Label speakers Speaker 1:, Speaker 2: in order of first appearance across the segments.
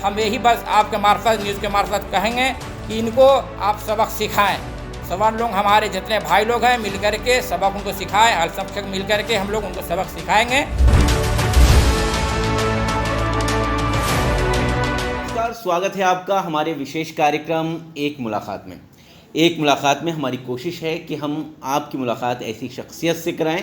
Speaker 1: हम यही बस आपके मार्फत न्यूज़ के मार्फत कहेंगे कि इनको आप सबक सिखाएं। सवाल लोग हमारे जितने भाई लोग हैं मिल करके सबक उनको सिखाएं, अल्पसंख्यक मिल करके हम लोग उनको सबक सिखाएंगे।
Speaker 2: नमस्कार, स्वागत है आपका हमारे विशेष कार्यक्रम एक मुलाकात में। एक मुलाकात में हमारी कोशिश है कि हम आपकी मुलाकात ऐसी शख्सियत से कराएं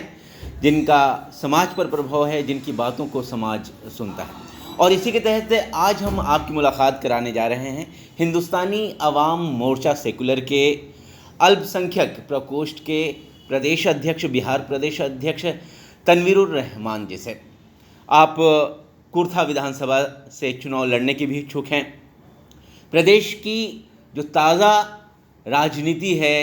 Speaker 2: जिनका समाज पर प्रभाव है, जिनकी बातों को समाज सुनता है। और इसी के तहत आज हम आपकी मुलाकात कराने जा रहे हैं हिंदुस्तानी अवाम मोर्चा सेकुलर के अल्पसंख्यक प्रकोष्ठ के प्रदेश अध्यक्ष, बिहार प्रदेश अध्यक्ष तनवीरुर रहमान जी से। आप कुर्था विधानसभा से चुनाव लड़ने के भी इच्छुक हैं। प्रदेश की जो ताज़ा राजनीति है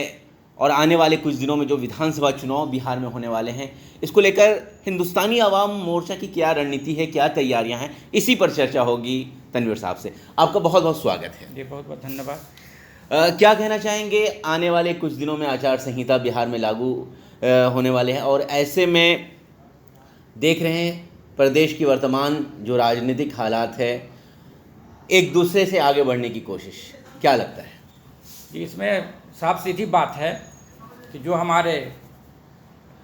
Speaker 2: और आने वाले कुछ दिनों में जो विधानसभा चुनाव बिहार में होने वाले हैं, इसको लेकर हिंदुस्तानी अवाम मोर्चा की क्या रणनीति है, क्या तैयारियां हैं, इसी पर चर्चा होगी तनवीर साहब से। आपका बहुत बहुत स्वागत है
Speaker 1: जी। बहुत बहुत धन्यवाद।
Speaker 2: क्या कहना चाहेंगे? आने वाले कुछ दिनों में आचार संहिता बिहार में लागू होने वाले हैं और ऐसे में देख रहे हैं प्रदेश की वर्तमान जो राजनीतिक हालात है, एक दूसरे से आगे बढ़ने की कोशिश, क्या लगता है?
Speaker 1: जी, इसमें साफ सीधी बात है कि जो हमारे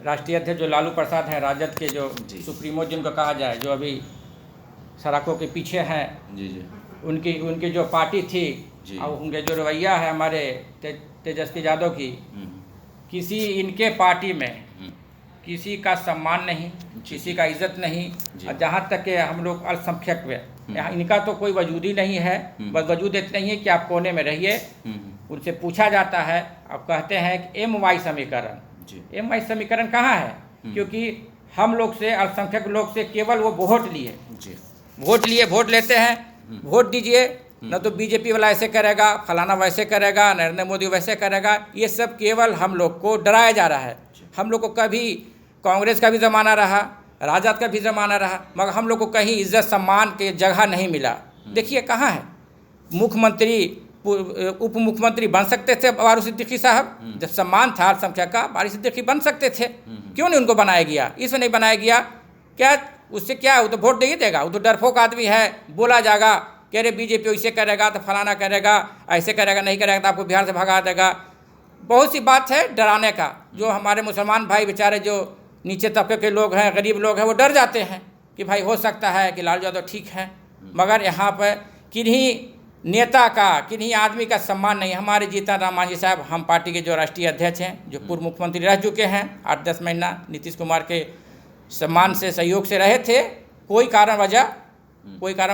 Speaker 1: राष्ट्रीय अध्यक्ष जो लालू प्रसाद हैं, राजद के जो सुप्रीमो जिनको कहा जाए, जो अभी सड़कों के पीछे हैं,
Speaker 2: जी
Speaker 1: उनकी जो पार्टी थी और उनके जो रवैया है हमारे तेजस्वी यादव की, किसी इनके पार्टी में किसी का सम्मान नहीं, किसी का इज्जत नहीं। और जहाँ तक कि हम लोग अल्पसंख्यक में यहाँ इनका तो कोई वजूद ही नहीं है। बस वजूद इतना ही है कि आप कोने में रहिए। उनसे पूछा जाता है, अब कहते हैं कि MY समीकरण। MY समीकरण कहाँ है? क्योंकि हम लोग से, अल्पसंख्यक लोग से केवल वो वोट लिए, वोट लेते हैं, वोट दीजिए, न तो बीजेपी वाला ऐसे करेगा, फलाना वैसे करेगा, नरेंद्र मोदी वैसे करेगा। ये सब केवल हम लोग को डराया जा रहा है। हम लोग को कभी कांग्रेस का भी ज़माना रहा, राजद का भी ज़माना रहा, मगर हम लोग को कहीं इज्जत सम्मान के जगह नहीं मिला। देखिए कहाँ है मुख्यमंत्री, उप मुख्यमंत्री बन सकते थे वारिस सिद्दीकी साहब, जब सम्मान था अल्पसंख्यक का, वारिस सिद्दीकी बन सकते थे। क्यों नहीं उनको बनाया गया? इसमें नहीं बनाया गया। क्या उससे क्या है? वो तो वोट दे ही देगा। वो तो डरपोक आदमी है। बोला जाएगा कि अरे बीजेपी ऐसे करेगा तो फलाना करेगा, ऐसे करेगा, नहीं करेगा तो आपको बिहार से भगा देगा। बहुत सी बात है डराने का। जो हमारे मुसलमान भाई बेचारे जो नीचे तबके के लोग हैं, गरीब लोग हैं, वो डर जाते हैं कि भाई हो सकता है कि लालू यादव ठीक है, मगर यहाँ पर किन्हीं नेता का, किन्हीं आदमी का सम्मान नहीं। हमारे जीतन राम मांझी साहब, हम पार्टी के जो राष्ट्रीय अध्यक्ष हैं, जो पूर्व मुख्यमंत्री रह चुके हैं, 8-10 महीना नीतीश कुमार के सम्मान से, सहयोग से रहे थे। कोई कारण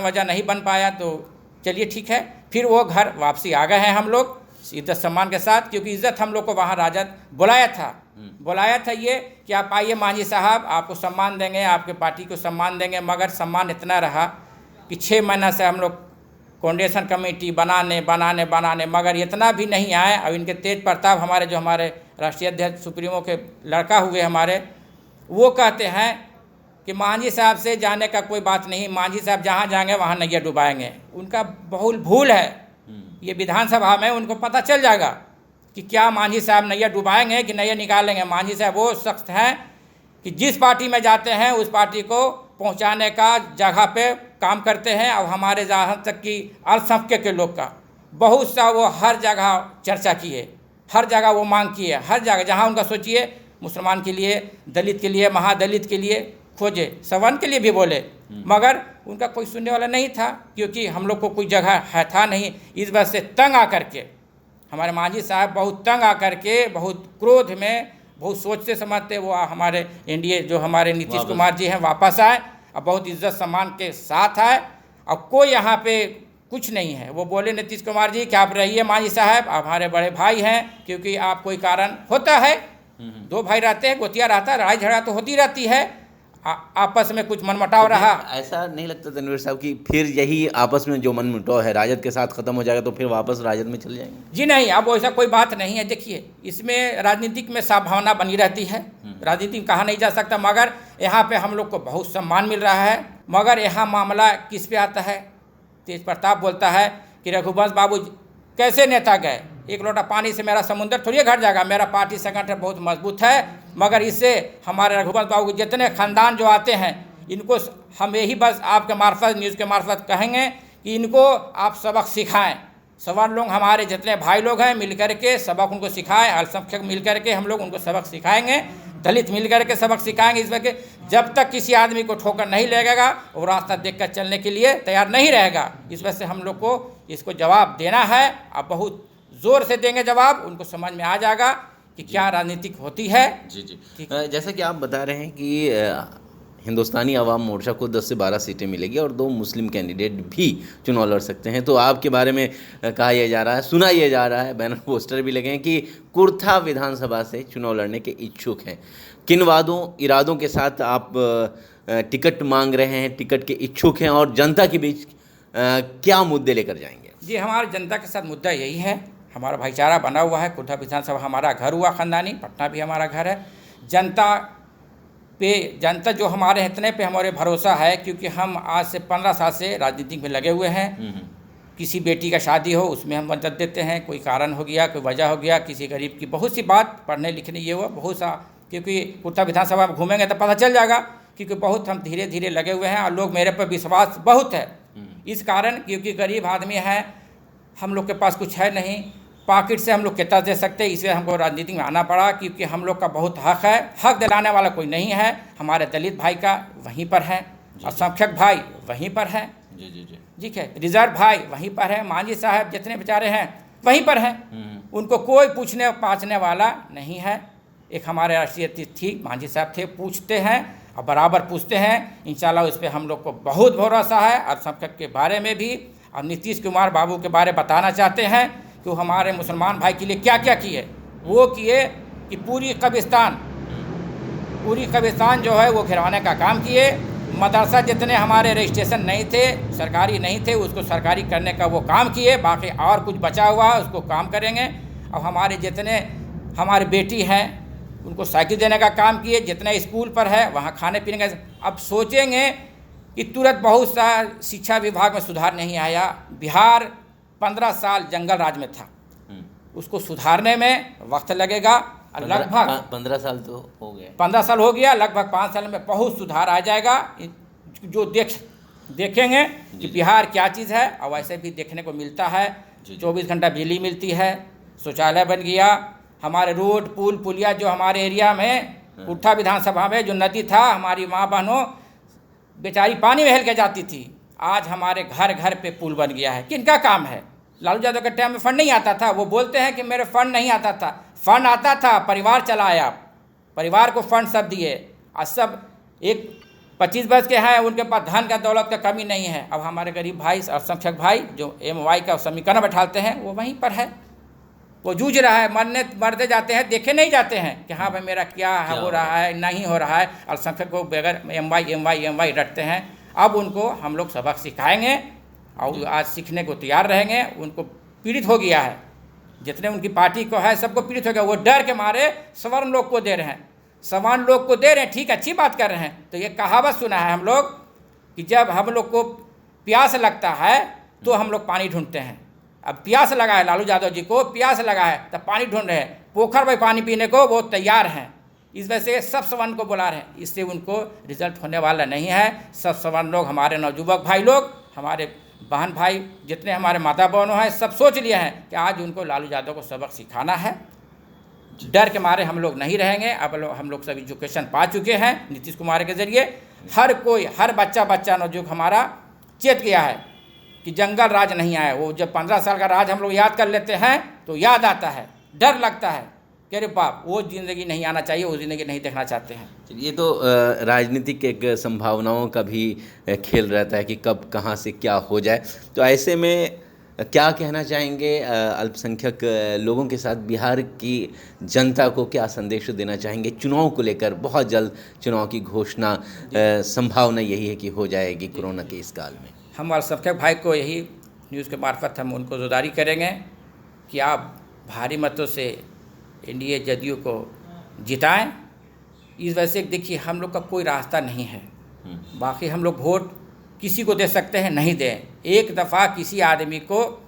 Speaker 1: वजह नहीं बन पाया, तो चलिए ठीक है, फिर वो घर वापसी आ गए हैं हम लोग इज्जत सम्मान के साथ। क्योंकि इज्जत हम लोग को वहाँ राजद बुलाया था ये कि आप आइए मांझी साहब, आपको सम्मान देंगे, आपके पार्टी को सम्मान देंगे। मगर सम्मान इतना रहा कि 6 महीना से हम लोग कोऑर्डिनेशन कमेटी बनाने मगर इतना भी नहीं आए। और इनके तेज प्रताप, हमारे राष्ट्रीय अध्यक्ष सुप्रीमो के लड़का हुए हमारे, वो कहते हैं कि मांझी साहब से जाने का कोई बात नहीं, मांझी साहब जहाँ जाएंगे वहाँ नैया डुबाएंगे। उनका बहुत भूल है। ये विधानसभा में उनको पता चल जाएगा कि क्या मांझी साहब नैया डुबाएंगे कि नैया निकालेंगे। मांझी साहब वो शख्स हैं कि जिस पार्टी में जाते हैं उस पार्टी को पहुंचाने का जगह पे काम करते हैं। और हमारे जहाँ तक कि अल्पसंख्यक के लोग का बहुत सा वो हर जगह चर्चा किए, हर जगह वो मांग किए, हर जगह जहाँ उनका सोचिए, मुसलमान के लिए, दलित के लिए, महादलित के लिए खोजे, सवर्ण के लिए भी बोले, मगर उनका कोई सुनने वाला नहीं था। क्योंकि हम लोग को कोई जगह था नहीं। इस वजह से तंग आकर के हमारे मांझी साहब बहुत तंग आकर के, बहुत क्रोध में, बहुत सोचते समझते वो हमारे एनडीए जो हमारे नीतीश कुमार जी हैं वापस आए और बहुत इज्जत सम्मान के साथ आए। और कोई यहाँ पे कुछ नहीं है। वो बोले नीतीश कुमार जी कि आप रहिए मांझी साहब, आप हमारे बड़े भाई हैं। क्योंकि आप कोई कारण होता है, 2 भाई रहते हैं, गोतिया रहता है, लड़ाई झगड़ा तो होती रहती है, आपस में कुछ मनमुटाव रहा।
Speaker 2: ऐसा नहीं लगता तनवीर साहब कि फिर यही आपस में जो मनमुटाव है राजद के साथ खत्म हो जाएगा तो फिर वापस राजद में चले जाएंगे?
Speaker 1: जी नहीं, अब ऐसा कोई बात नहीं है। देखिए, इसमें राजनीतिक में सद्भावना बनी रहती है, राजनीति में कहा नहीं जा सकता। मगर यहाँ पे हम लोग को बहुत सम्मान मिल रहा है। मगर यहाँ मामला किस पे आता है? तेज प्रताप बोलता है कि रघुवंश बाबू कैसे नेता गए, एक लोटा पानी से मेरा समुंदर थोड़ी घट जाएगा, मेरा पार्टी संगठन बहुत मजबूत है। मगर इससे हमारे रघुवंश बाबू के जितने खानदान जो आते हैं, इनको हम यही बस आपके मार्फत, न्यूज़ के मार्फत कहेंगे कि इनको आप सबक सिखाएं। सवर्ण लोग हमारे जितने भाई लोग हैं मिल करके सबक उनको सिखाएं, अल्पसंख्यक मिल करके हम लोग उनको सबक सिखाएंगे, दलित मिल करके सबक सिखाएंगे। इस वजह जब तक किसी आदमी को ठोकर नहीं लगेगा वो रास्ता देखकर चलने के लिए तैयार नहीं रहेगा। इस वजह से हम लोग को इसको जवाब देना है। अब बहुत ज़ोर से देंगे जवाब, उनको समझ में आ जाएगा कि क्या राजनीतिक होती है।
Speaker 2: जी जैसा कि आप बता रहे हैं कि हिंदुस्तानी अवाम मोर्चा को 10 से 12 सीटें मिलेगी और 2 मुस्लिम कैंडिडेट भी चुनाव लड़ सकते हैं। तो आपके बारे में कहा यह जा रहा है, सुना यह जा रहा है, बैनर पोस्टर भी लगे हैं कि कुर्था विधानसभा से चुनाव लड़ने के इच्छुक हैं। किन वादों इरादों के साथ आप टिकट मांग रहे हैं, टिकट के इच्छुक हैं और जनता के बीच क्या मुद्दे लेकर जाएंगे?
Speaker 1: जी, हमारी जनता के साथ मुद्दा यही है, हमारा भाईचारा बना हुआ है। कुर्था विधानसभा हमारा घर हुआ खानदानी, पटना भी हमारा घर है। जनता जो हमारे इतने पे हमारे भरोसा है, क्योंकि हम आज से 15 साल से राजनीति में लगे हुए हैं। किसी बेटी का शादी हो उसमें हम मदद देते हैं, कोई कारण हो गया, कोई वजह हो गया, किसी गरीब की बहुत सी बात, पढ़ने लिखने ये हुआ बहुत सा, क्योंकि कुर्था विधानसभा में घूमेंगे तो पता चल जाएगा, क्योंकि बहुत हम धीरे धीरे लगे हुए हैं और लोग मेरे पर विश्वास बहुत है। इस कारण क्योंकि गरीब आदमी है, हम लोग के पास कुछ है नहीं, पॉकेट से हम लोग कितना दे सकते हैं, इसलिए हमको राजनीति में आना पड़ा, क्योंकि हम लोग का बहुत हक है। हक दिलाने वाला कोई नहीं है। हमारे दलित भाई का वहीं पर है, अल्पसंख्यक भाई वहीं पर है, ठीक है, रिजर्व भाई वहीं पर है, मांझी साहब जितने बेचारे हैं वहीं पर हैं, उनको कोई पूछने पाछने वाला नहीं है। एक हमारे राष्ट्रीय अध्यक्ष मांझी साहब थे, पूछते हैं और बराबर पूछते हैं। इंशाल्लाह उस पर हम लोग को बहुत भरोसा है। अल्पसंख्यक के बारे में भी और नीतीश कुमार बाबू के बारे में बताना चाहते हैं कि वो हमारे मुसलमान भाई के लिए क्या क्या किए। वो किए कि पूरी कब्रिस्तान जो है वो घिरवाने का काम किए। मदरसा जितने हमारे रजिस्ट्रेशन नहीं थे, सरकारी नहीं थे, उसको सरकारी करने का वो काम किए। बाकी और कुछ बचा हुआ है उसको काम करेंगे। अब हमारे जितने हमारे बेटी हैं उनको साइकिल देने का काम किए। जितने स्कूल पर है वहाँ खाने पीने का। अब सोचेंगे कि तुरंत बहुत सा शिक्षा विभाग में सुधार नहीं आया। बिहार 15 साल जंगल राज में था, उसको सुधारने में वक्त लगेगा। लगभग
Speaker 2: 15 साल तो हो गए,
Speaker 1: 15 साल हो गया, लगभग 5 साल में बहुत सुधार आ जाएगा। जो देखेंगे कि बिहार क्या चीज़ है। और वैसे भी देखने को मिलता है, 24 घंटा बिजली मिलती है, शौचालय बन गया, हमारे रोड पुल पुलिया जो हमारे एरिया में कुर्था विधानसभा में जो नदी था, हमारी माँ बहनों बेचारी पानी में हेल के जाती थी, आज हमारे घर घर पे पुल बन गया है। किनका काम है? लालू यादव के टाइम में फंड नहीं आता था। वो बोलते हैं कि मेरे फंड नहीं आता था। फंड आता था, परिवार चलाया, परिवार को फंड सब दिए। और सब एक 25 वर्ष के हैं, उनके पास धन का दौलत का कमी नहीं है। अब हमारे गरीब भाई अल्पसंख्यक भाई जो MY का समीकरण बैठाते हैं वो वहीं पर है, वो जूझ रहा है। मरते जाते हैं, देखे नहीं जाते हैं कि हाँ भाई मेरा क्या हो रहा है, नहीं हो रहा है। अल्पसंख्यक को बगैर MY रटते हैं। अब उनको हम लोग सबक सिखाएंगे और आज सीखने को तैयार रहेंगे। उनको पीड़ित हो गया है, जितने उनकी पार्टी को है सबको पीड़ित हो गया। वो डर के मारे सवर्ण लोग को दे रहे हैं, सवर्ण लोग को दे रहे हैं। ठीक, अच्छी बात कर रहे हैं। तो ये कहावत सुना है हम लोग कि जब हम लोग को प्यास लगता है तो हम लोग पानी ढूंढते हैं। अब प्यास लगा है, लालू यादव जी को प्यास लगा है तो पानी ढूंढ रहे हैं, पोखर में पानी पीने को वो तैयार हैं। इस वजह से सब सवर्ण को बुला रहे हैं, इससे उनको रिजल्ट होने वाला नहीं है। सब सवर्ण लोग, हमारे नवयुवक भाई लोग, हमारे बहन भाई जितने हमारे माता बहनों हैं, सब सोच लिए हैं कि आज उनको लालू यादव को सबक सिखाना है। डर के मारे हम लोग नहीं रहेंगे। अब हम लोग सब एजुकेशन पा चुके हैं नीतीश कुमार के ज़रिए। हर कोई, हर बच्चा नौजुक हमारा चेत गया है कि जंगल राज नहीं आया। वो जब 15 साल का राज हम लोग याद कर लेते हैं तो याद आता है, डर लगता है कि अरे बाप, वो ज़िंदगी नहीं आना चाहिए, वो ज़िंदगी नहीं देखना चाहते हैं।
Speaker 2: ये तो राजनीतिक एक संभावनाओं का भी खेल रहता है कि कब कहाँ से क्या हो जाए। तो ऐसे में क्या कहना चाहेंगे अल्पसंख्यक लोगों के साथ, बिहार की जनता को क्या संदेश देना चाहेंगे चुनाव को लेकर? बहुत जल्द चुनाव की घोषणा, संभावना यही है कि हो जाएगी कोरोना के इस काल में।
Speaker 1: हम अल्पसंख्यक भाई को यही न्यूज़ के मार्फत हम उनको गुजारिश करेंगे कि आप भारी मतों से NDA जदयू को जिताएं। इस वजह से देखिए हम लोग का कोई रास्ता नहीं है। बाकी हम लोग वोट किसी को दे सकते हैं, नहीं दें। एक दफ़ा किसी आदमी को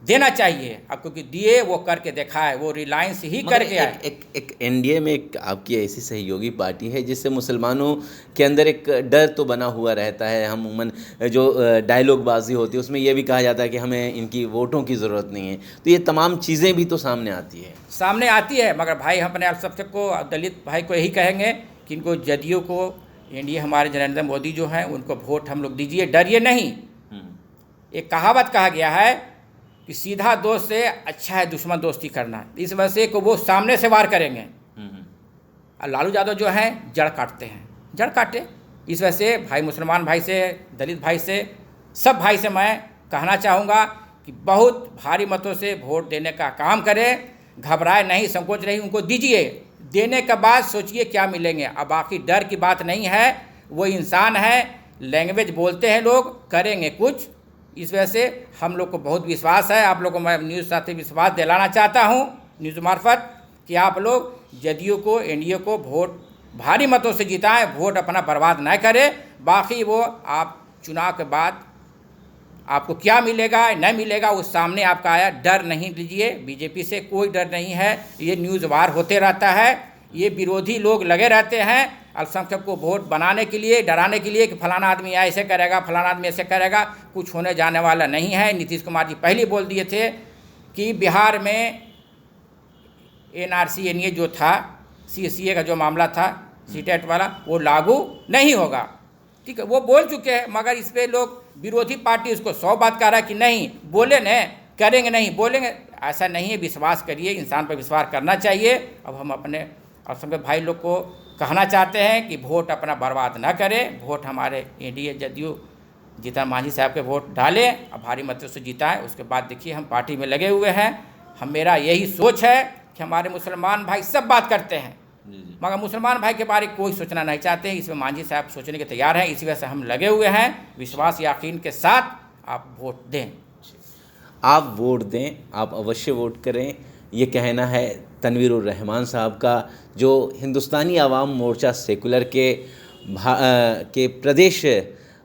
Speaker 1: देना चाहिए। अब क्योंकि दिए वो करके दिखाए, वो रिलायंस ही करके आए।
Speaker 2: एक एनडीए में एक आपकी ऐसी सहयोगी पार्टी है जिससे मुसलमानों के अंदर एक डर तो बना हुआ रहता है। हम उमूमन जो डायलॉगबाजी होती है उसमें यह भी कहा जाता है कि हमें इनकी वोटों की ज़रूरत नहीं है। तो ये तमाम चीज़ें भी तो सामने आती है। मगर भाई हम अपने आप सबको दलित भाई को यही कहेंगे कि इनको जदयू को, एनडीए हमारे नरेंद्र मोदी जो हैं उनको वोट हम लोग दीजिए, डरिए नहीं। एक कहावत कहा गया है कि सीधा दोस्त से अच्छा है दुश्मन दोस्ती करना। इस वजह से को वो सामने से वार करेंगे और लालू यादव जो हैं जड़ काटते हैं, जड़ काटे। इस वजह से भाई मुसलमान भाई से, दलित भाई से, सब भाई से मैं कहना चाहूँगा कि बहुत भारी मतों से वोट देने का काम करें, घबराए नहीं, संकोच नहीं, उनको दीजिए। देने के बाद सोचिए क्या मिलेंगे। अब बाकी डर की बात नहीं है, वो इंसान है, लैंग्वेज बोलते हैं लोग, करेंगे कुछ। इस वजह से हम लोग को बहुत विश्वास है। आप लोग को मैं न्यूज़ साथ विश्वास दिलाना चाहता हूँ न्यूज़ मार्फत कि आप लोग जदयू को, एनडीए को वोट भारी मतों से जिताएं, वोट अपना बर्बाद न करें। बाकी वो आप चुनाव के बाद आपको क्या मिलेगा न मिलेगा उस सामने आपका आया। डर नहीं लीजिए, बीजेपी से कोई डर नहीं है। ये न्यूज़ वार होते रहता है, ये विरोधी लोग लगे रहते हैं अल्पसंख्यक को वोट बनाने के लिए, डराने के लिए कि फलाना आदमी ऐसे करेगा, फलाना आदमी ऐसे करेगा। कुछ होने जाने वाला नहीं है। नीतीश कुमार जी पहले बोल दिए थे कि बिहार में एनआरसी एनए जो था, सीसीए का जो मामला था, सीटेट वाला, वो लागू नहीं होगा। ठीक है, वो बोल चुके हैं। मगर इस पर लोग विरोधी पार्टी उसको 100 बात कह रहा है कि नहीं बोले न करेंगे, नहीं बोलेंगे। ऐसा नहीं है, विश्वास करिए, इंसान पर विश्वास करना चाहिए। अब हम अपने अल्पसंख्यक भाई लोग को कहना चाहते हैं कि वोट अपना बर्बाद ना करें, वोट हमारे एनडीए जदयू जीतन मांझी साहब के वोट डालें और भारी मतों से जिताएं। उसके बाद देखिए हम पार्टी में लगे हुए हैं। मेरा यही सोच है कि हमारे मुसलमान भाई सब बात करते हैं मगर मुसलमान भाई के बारे में कोई सोचना नहीं चाहते हैं। इसमें मांझी साहब सोचने के तैयार हैं, इसी वजह से हम लगे हुए हैं। विश्वास यकीन के साथ आप वोट दें। आप वोट दें, आप अवश्य वोट करें, ये कहना है तनवीरुर रहमान साहब का, जो हिंदुस्तानी आवाम मोर्चा सेकुलर के प्रदेश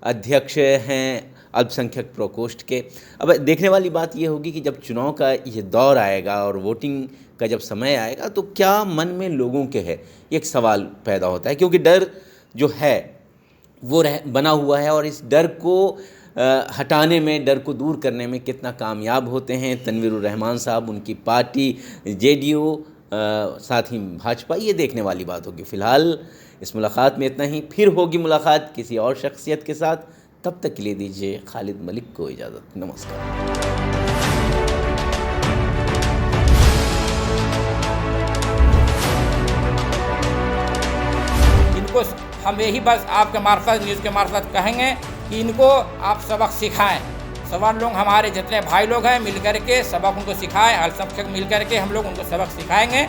Speaker 2: अध्यक्ष हैं अल्पसंख्यक प्रकोष्ठ के। अब देखने वाली बात ये होगी कि जब चुनाव का ये दौर आएगा और वोटिंग का जब समय आएगा तो क्या मन में लोगों के है, एक सवाल पैदा होता है। क्योंकि डर जो है वो बना हुआ है और इस डर को हटाने में, डर को दूर करने में कितना कामयाब होते हैं तनवीरुर रहमान साहब, उनकी पार्टी जेडीयू, साथ ही भाजपा, ये देखने वाली बात होगी। फ़िलहाल इस मुलाकात में इतना ही। फिर होगी मुलाकात किसी और शख्सियत के साथ। तब तक के लिए दीजिए खालिद मलिक को इजाज़त। नमस्कार।
Speaker 1: इनको हम यही बस आपके मार्फत, न्यूज़ के मार्फत कहेंगे कि इनको आप सबक सिखाएं। सब लोग हमारे जितने भाई लोग हैं मिल करके सबक उनको सिखाएं। अल्पसंख्यक मिल करके हम लोग उनको सबक सिखाएंगे।